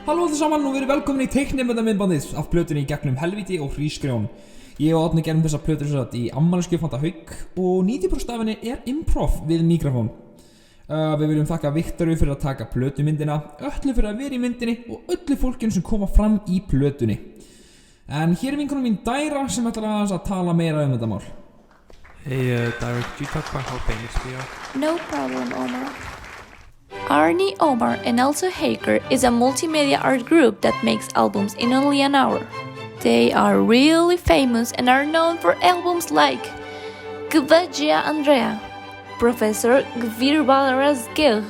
Halló allir saman og verið velkomin í teiknimyndamindbandið af plötunni Í gegnum helvíti og hrísgrjón. Ég og Árni gerum þessa plötur satt í afmælisgjöf handa Hauk og 90% af henni improv við mikrofón. Við viljum þakka Viktoru fyrir að taka plötumyndina, öllu fyrir að vera í myndinni og öllu fólkinu sem koma fram í plötunni. En hér vinkonum mín Dæra sem ætlar að tala meira þetta mál. Hey, Dara, could you talk about how famous we are? No problem, Omar. Arnie, Omar, and also Haker is a multimedia art group that makes albums in only an hour. They are really famous and are known for albums like Gvagia Andrea, Professor Gvirbarazgir,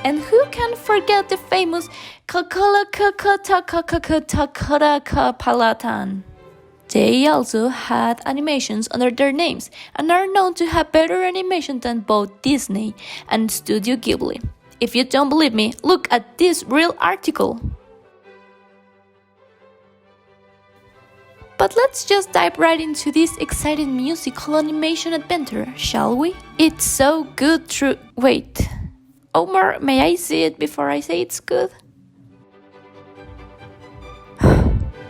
and who can forget the famous Kakalakakatakatakataka They also had animations under their names and are known to have better animation than both Disney and Studio Ghibli. If you don't believe me, look at this real article. But let's just dive right into this exciting musical animation adventure, shall we? It's so good Wait. Omar, may I see it before I say it's good?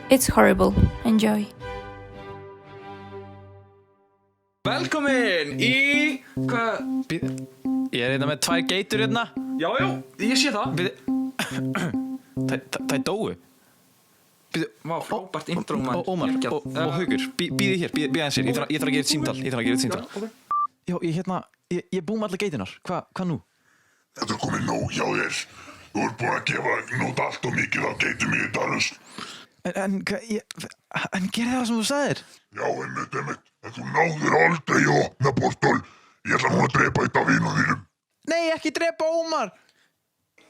It's horrible. Enjoy. Velkomin í... Hvað? Ég hérna með 2 geitur hérna. Já, ég sé það. Það dóu. Vá, frábært intro, man. Ómar og Haukur, býði hér, býði aðeins hér. Ég þarf að gera eitt símtal. Já, ég búið með allar geitunar. Hvað nú? Þetta komið nóg hjá þér. Þú ert búin að gefa nót allt og mikið af geitum í þetta rusl. En gerði það sem þú sagðir? Já, einmitt. En þú náðir aldrei að opna portál. Ég ætla núna að drepa eitt af vinum þínum. Nei, ekki drepa Ómar!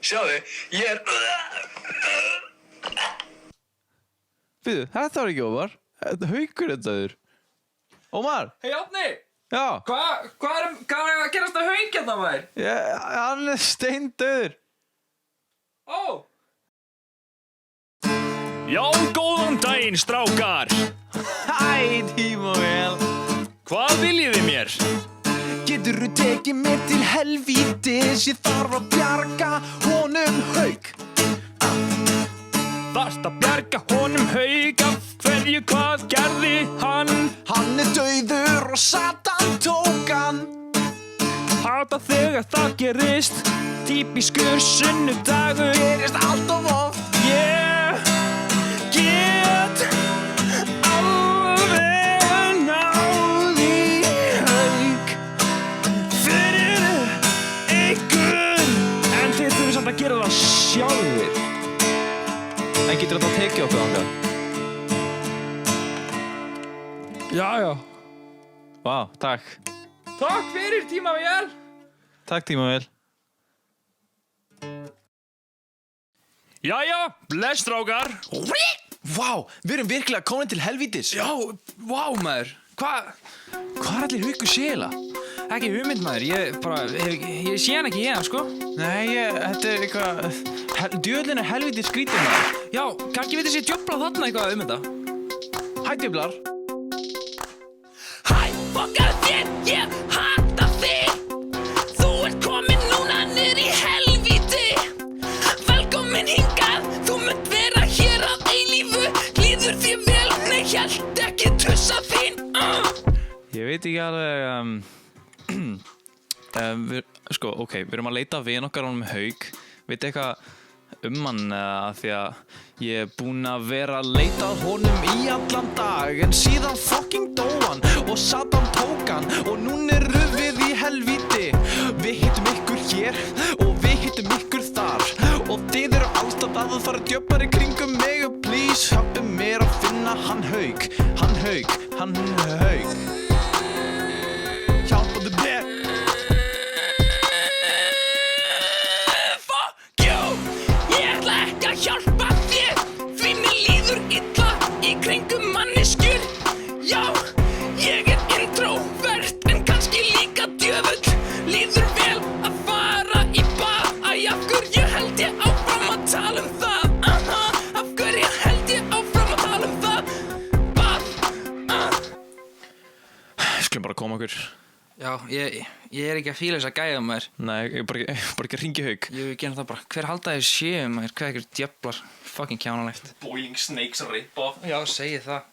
Sjáðu, ég er... Býðu, þetta var ekki Ómar. Haukur þetta þurr. Ómar! Hei, Árni! Já! Hvað er að gerast að Hauk hérna, maður? Hann er steindauður. Ó! Já, góðan daginn, strákar! Hæ, Tímóel! Hvað viljiði mér? Geturðu tekið mér til helvítis? Ég þarf að bjarga honum Hauk. Þarft að bjarga honum Hauk, af hverju hvað gerði hann? Hann er dauður og Satan tók hann. Hata þegar það gerist, típiskur sunnudagur. Gerist allt of oft. Ég get alveg náð í Hauk fyrir ykkur, en þið þurfið samt að gera það sjálfir. En getur þetta að tekið okkur þangað? Já. Vá, takk. Takk fyrir, Tímavél! Takk, Tímóel. Jæja, bless, strákar. Vá, við erum virkilega komin til helvítis. Já, vá, maður. Hvað Hvað er allir Haukur séla? Ekki hugmynd, maður. Ég sé hann ekki hérna, sko. Nei, þetta er eitthvað... Djöðlinn er helvítis skrítið maður. Já, kannski við þessi djöfla þarna eitthvað þetta. Hæ, djöflar. Hæ, fokkar þér, ég hata þig. Þú ert komin núna niður í helvíti. Velkomin hingað, þú munt vera hér að eilífu. Líður þér vel, nei, hélt ekki tussa þín. Ég veit ekki alveg... Við erum að leita að vin okkar honum Hauk. Veit eitthvað hann af því að ég er búinn að vera að leita að honum í allan dag. En síðan fucking dó hann og Satan tók hann og núna erum við í helvíti. Við hittum ykkur hér og við hittum ykkur þar. Og þið eru alltaf að það fara djöflar í kringum mig. Please, hjálpi mér að finna hann Hauk. Hjálpaðu mér. Fuck you, ég ætla ekki að hjálpa þér. Því mér líður illa í kringum manneskjur. Já, ég er introvert en kannski líka djöfull. Líður vel að fara í bað. Æ, af hverju held ég áfram að tala það? Af hverju held ég áfram að tala það? Bað. Skulum bara koma okkur. Já, ég ekki að fíla þess að gæða maður. Nei, ég bara ekki að ringja Hauk. Jú, ég gerum það bara. Hver halda þér séu maður? Hvað er ykkur djöflar? Fucking kjánalegt. Boiling Snakes rip-off. Já, segi það.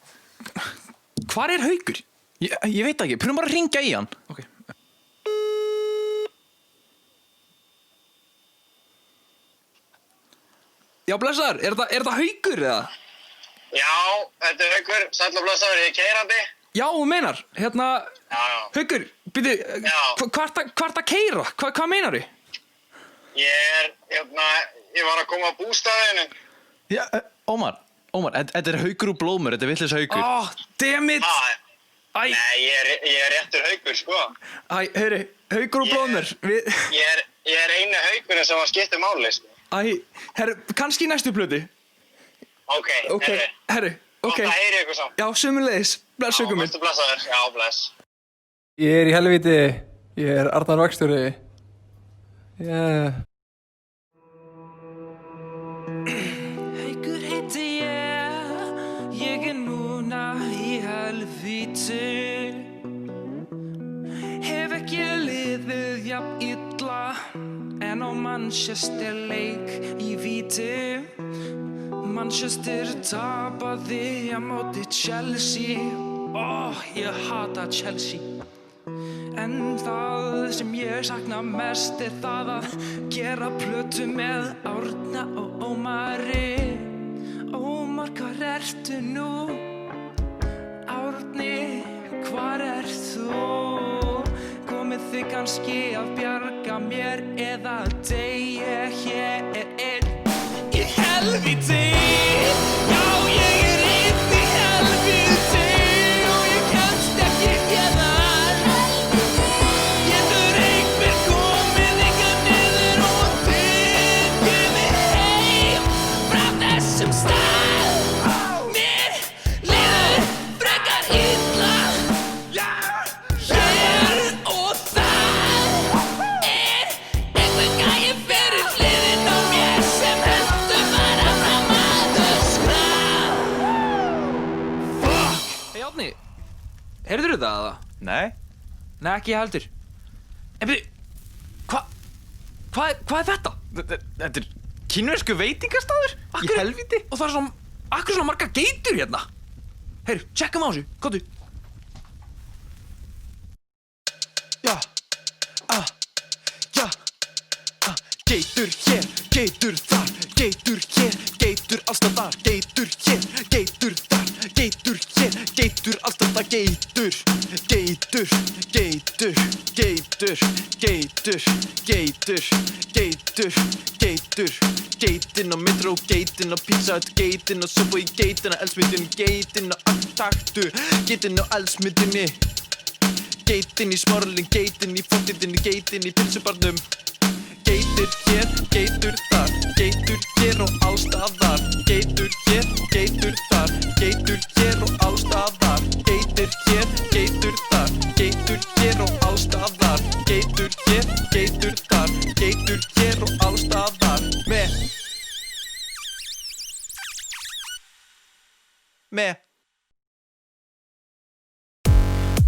Hvar er Haukur? Ég veit ekki, pröfum bara að ringja í hann. Ok. Já, blessaður, er þetta Haukur eða? Já, þetta Haukur, sæll og blessaður, ég er keyrandi. Já, þú meinar, hérna, Já. Haukur, byrju, hvart að keyra? Hvað meinar þú? Ég var að koma á bústaðinu. Já, Ómar, þetta er Haukur úr Blómur, þetta er vitlaus Haukur. Oh, damn it! Æ. Nei, ég er réttur Haukur, sko. Æ, heyri, Haukur úr Blómur. Ég er einu Haukurinn sem var skiptið máli, sko. Æ, herru, kannski í næstu plötu. Ok, herru, ok. Gott að heyri ykkur samt. Já, sömuleiðis, bless Haukur minn. Já, blessaður, já, bless. Ég er í helvíti. Ég er Arnar Vakstjóri. Haukur heiti ég núna í helvíti. Hef ekki liðið jafn illa en á Manchester leik í víti. Manchester tapaði á móti Chelsea. Ég hata Chelsea. En það sem ég sakna mest er það að gera plötu með Árna og Ómari. Ómar, hvar ertu nú? Árni, hvar ert þú? Komið þið kannski að bjarga mér eða dey ég hér einn í helvíti? Já, ég er einn í helvíti og ég kemst ekki hérna. Getur einhver komið hingað niður og tekið mig heim frá þessum stað? Mér líður frekar illa hér og það er einhver gæi fyrir hliðin á mér sem heldur bara fram að öskra. Fuck! Hey, Árni, heyrðurðu það eða? Nei. Nei, ekki ég heldur. En byrju, hvað er þetta? Þetta er kínversku veitingastaður? Í helvíti? Og það er akkur svona margar geitur hérna. Heyru, tjekkum á þessu, komdu. Já, geitur hér, geitur þar, geitur hér, geitur allstaðar, geitur hér, geitur þar, geitur hér, geitur allstaðar, geitur, geitur, geitur, geitur, geitur, geitur, geitur, geitur, geitin á Metro, geitin á Pizza Hut, geitin á Subway, geitin á Elsmithinu, geitin á Taktu, geitin á Elsmithinu, geitin í Smáralín, geitin í Fortitinu, geitin í Pilsubarnum. Geitur hér, geitur þar, geitur hér og allstaðar, geitur hér, geitur þar, geitur hér og allstaðar, geitur hér, geitur þar, geitur hér og allstaðar, geitur hér, geitur þar, geitur hér og allstaðar.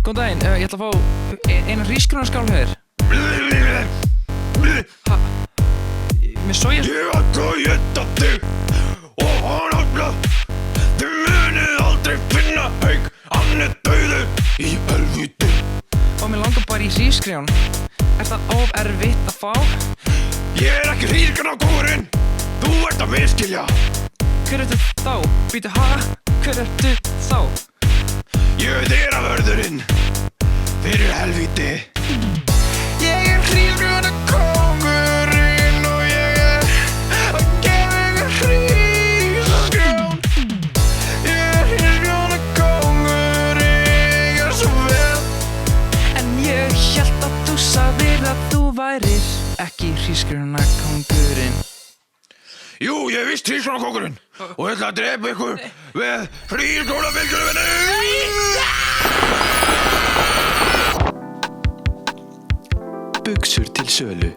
Góðan daginn, ég ætla að fá eina hrísgrjónaskál hér. Með soja... Ég ætla að éta þig og hann alla. Þið munið aldrei finna Hauk, hann er dauður í helvíti. Og mér langar bara í hrísgrjón. Er það of erfitt að fá? Ég er ekki hrísgrjónakóngurinn, þú ert að misskilja. Hver ertu þá? Býtu hver ertu þá? Ég er dyravörðurinn fyrir helvíti. Ég er hrísgrjónakóngurinn og ég er að gefa ykkur hrísgrjón. Ég er hrísgrjónakóngurinn, ég er svo vel. En ég hélt að þú sagðir að þú værir ekki hrísgrjónakóngurinn. Jú, ég er víst hrísgrjónakóngurinn og ég ætla að drepa ykkur með hrísgrjónabylgjunni. Buxur til sölu,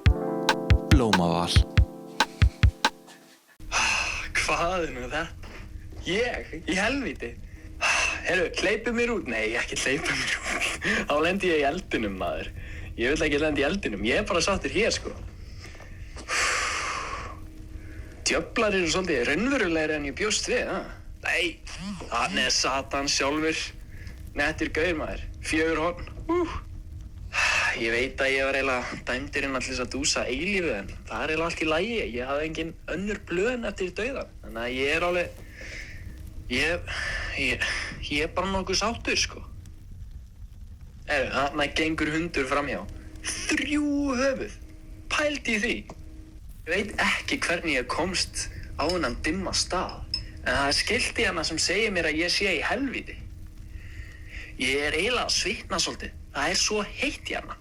Blómaval. Hvað er nú þetta? Ég? Í helvíti? Heyrðu, hleypið mér út. Nei, ekki hleypið mér út. Þá lendi ég í eldinum, maður. Ég vil ekki lenda í eldinum. Ég bara sattur hér, sko. Djöflar eru svolítið raunverulegri en ég bjóst við, ha? Nei, hann Satan sjálfur. Nettir gaur, maður. 4 horn. Ég veit að ég var eiginlega dæmdur inn allir þess að dúsa eilífið, en það er eiginlega allt í lagi. Ég hafði engin önnur blöð eftir dauðan. Þannig að ég er alveg... Ég er bara nokkuð sáttur, sko. Þarna gengur hundur framhjá. 3 höfuð. Pældi í því. Ég veit ekki hvernig ég komst á þennan dimma stað. En það er skilti hérna sem segir mér að ég sé í helvíti. Ég er eiginlega að svitna svolítið. Það er svo heitt hérna.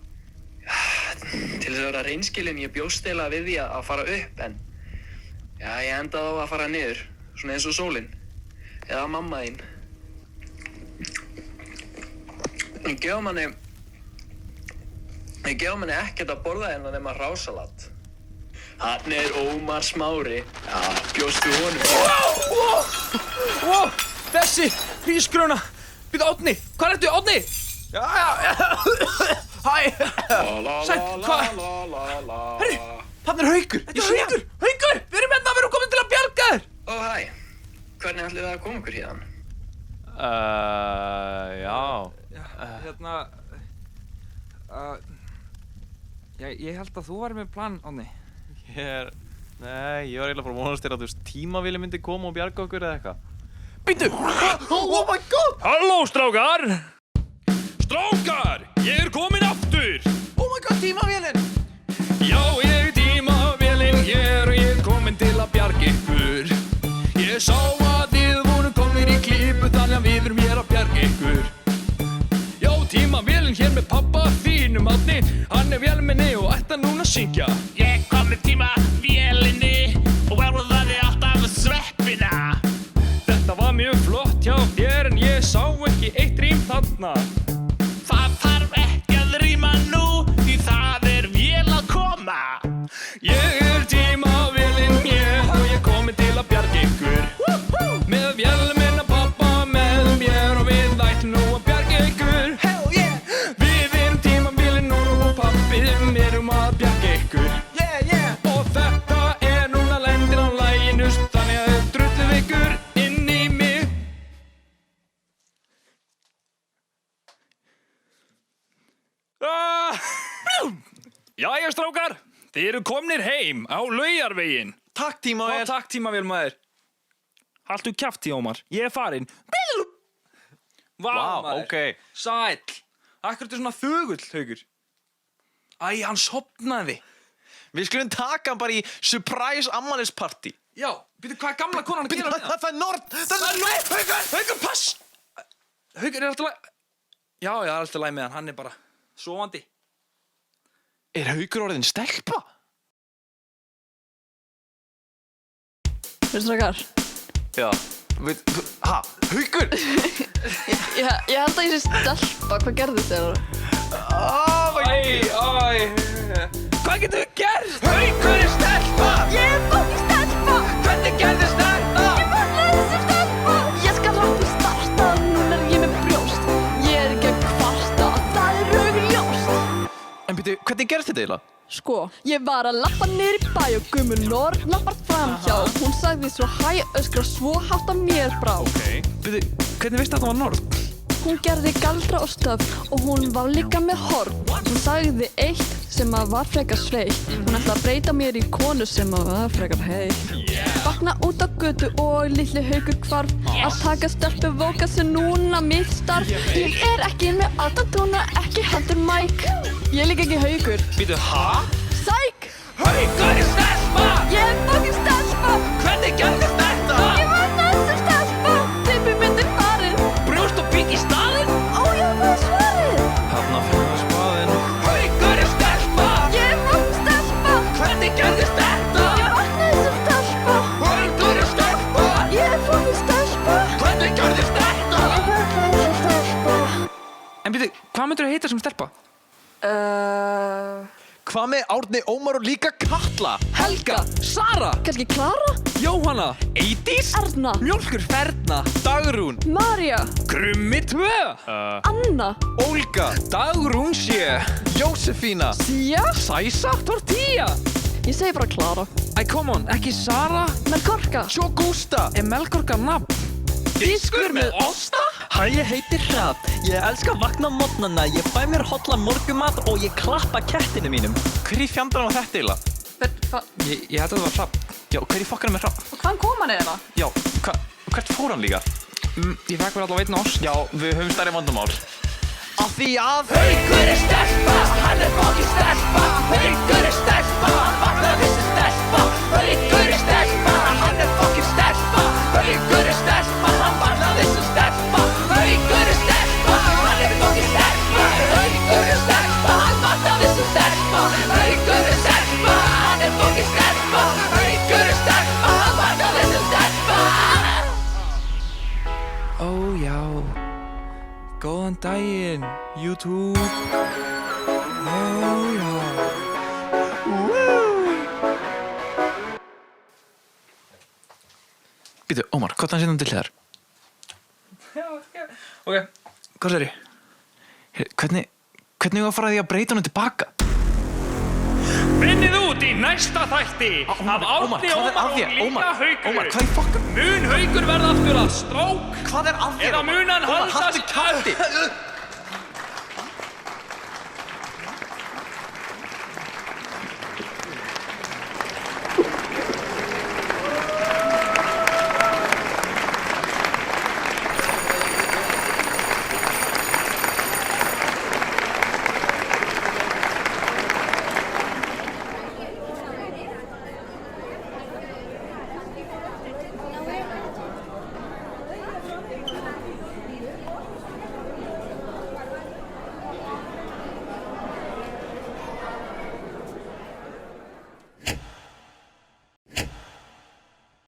Til þess að vera reynskilinn, ég bjóst eiginlega við því að fara upp, en... Já, ég endaði á að fara niður. Svona eins og sólin. Eða mamma þín. Ég gef manni ekkert að borða hérna nema hrásalat. Hann Ómar Smári. Já, bjóstu honum. Wow, þessi hrísgrjóna. Býtu, Árni, hvað ertu, Árni? Já. Hæ. Sæll, hvað? Herri, þarna Haukur. Þetta er Haukur. Haukur, við erum komin til að bjarga þér. Ó, hæ. Hvernig ætlið það að koma okkur hérna? Já. Ég held að þú væri með plan, Árni. Nei, ég var eiginlega bara að vonast þér að tímavélin myndi koma og bjarga okkur eða eitthvað. Býtu! Oh my god! Halló, strákar! Strákar, ég er komin aftur! Oh my god, tímavélin! Já, ég er tímavélin hér og ég er komin til að bjarga ykkur. Ég sá að þið voru komnir í klípu þannig að við erum hér að bjarga ykkur. Já, tímavélin hér með pappa þínum Árni, hann er vélmenni og ætti núna að syngja. Ég kom með tímavélinni og verðaði alltaf sveppina. Þetta var mjög flott hjá þér en ég sá ekki eitt rím þarna. Það þarf ekki að ríma nú því það er vél að koma. Ég er tímavélin hér og ég komin til að bjarga ykkur. Með vélmenna pappa með mér og við ætlum nú að bjarga ykkur. Hell yeah! Við erum tímavélin og pappi erum að bjarga ykkur. Yeah, yeah! Og þetta er núna lendin á laginu þannig að þið drullum ykkur inn í mig. Jæja strákar, þið eru komnir heim á Laugarveginn. Takk, tímavél. Takk, tímavél, maður. Haltu kjafti, Ómar. Ég er farinn. Vá, maður. Ok. Sæll. Akkur ertu svona þögull, Haukur? Æ, hann sofnaði. Við skulum taka hann bara í surprise ammælisparty. Já, býtu, hvað er gamla konan að gera hérna? Það er Nord! Það er Nord! Haukur, pass! Haukur, er alltaf læg... Já, það er alltaf læg með hann. Hann er bara sofandi. Er Haukur orðin stelpa? Strákar. Já. Haukur? Ég held að ég sé stelpa. Hvað gerðist þér? Hvað getum við gert? Haukur er stelpa! Ég er fucking stelpa! Hvernig gerðist þetta? Ég var þessi stelpa! Ég skal rátt í starta, núna er ég með brjóst. Ég er ekki að kvarta, það er augljóst. En byrju, hvernig gerðist þetta eiginlega? Sko, ég var að lappa niður í bæ og gömul Nord lappar framhjá. Hún sagði svo hæ, öskra svo hátt að mér brá. Byrju, hvernig veistu að það var Nord? Hún gerði galdra og stöf og hún var líka með horn. Hún sagði eitt sem að var frekar sveitt. Hún ætlaði að breyta mér í konu sem að var frekar heitt. Vakna út á götu og litli Haukur hvarf. Að taka stelpu vóka sem núna mitt starf. Ég er ekki með autotune, ekki heldur mic. Ég er líka ekki Haukur. Býtu, Sæk! Haukur er stelpa! Ég er fucking stelpa! Hvernig gerðist þetta? Ég var þessi stelpa! Tippi myndin farin. Brjóst og bík í staðinn? Ó, ég var svarið! Þarna fyrir spaðinn. Haukur er stelpa! Ég er fucking stelpa! Hvernig gerðist þetta? Ég vaknaði sem stelpa! Haukur er stelpa! Ég er fucking stelpa! Hvernig gerðist þetta? Ég vaknaði sem stelpa! En byrju, hvað myndir þú heita sem stelpa? Hvað með Árni, Ómar og líka Katla? Helga. Sara. Kannski Klara? Jóhanna. Eydís. Erna. Mjólkur Ferna. Dagrún. María. Krummi 2. Anna. Olga. Dagrún sé. Jósefína. Sia. Sæsa. Tortilla. Ég segi bara Klara. Æ, come on, ekki Sara. Melkorka. Svo Gústa. Er Melkorka nafn? Diskur með osta? Hæ, ég heiti Hrafn. Ég elska að vakna á morgnana. Ég fæ mér hollan morgumat og ég klappa kettinu mínum. Hver í fjandanum var þetta eiginlega? Ég held að það var Hrafn. Já, hver í fokkanum er Hrafn? Og hvaðan kom hann eða? Já, hvert fór hann líka? Ég fekk mér allavega einn ost. Já, við höfum stærri vandamál. Af því að Haukur er stelpa, hann er fokkin stelpa. Haukur er stelpa, hann vaknar þessi stelpa. Haukur er stelpa, hann er fokkin stelpa. Haukur er stelpa, hann vaknar þessi stelpa. Haukur er stelpa, hann er fokkin stelpa. Haukur er stelpa, hann vaknar þessi stelpa. Haukur er stelpa, hann er fokkin stelpa. Haukur er stelpa, hann vaknar þessi stelpa. Ó já. Góðan daginn, YouTube. Ó já. Býtu, Ómar, hvað er hann til þér? Já, ok. Hvað segir ég? Hvernig var að fara því að breyta hann tilbaka? Finnið út í næsta þætti af Árni, Ómar og líka Haukur. Ómar, hvað í fokkan? Mun Haukur verða aftur að strák? Hvað er að þér? Eða mun hann halda Ómar, haltu kjafti.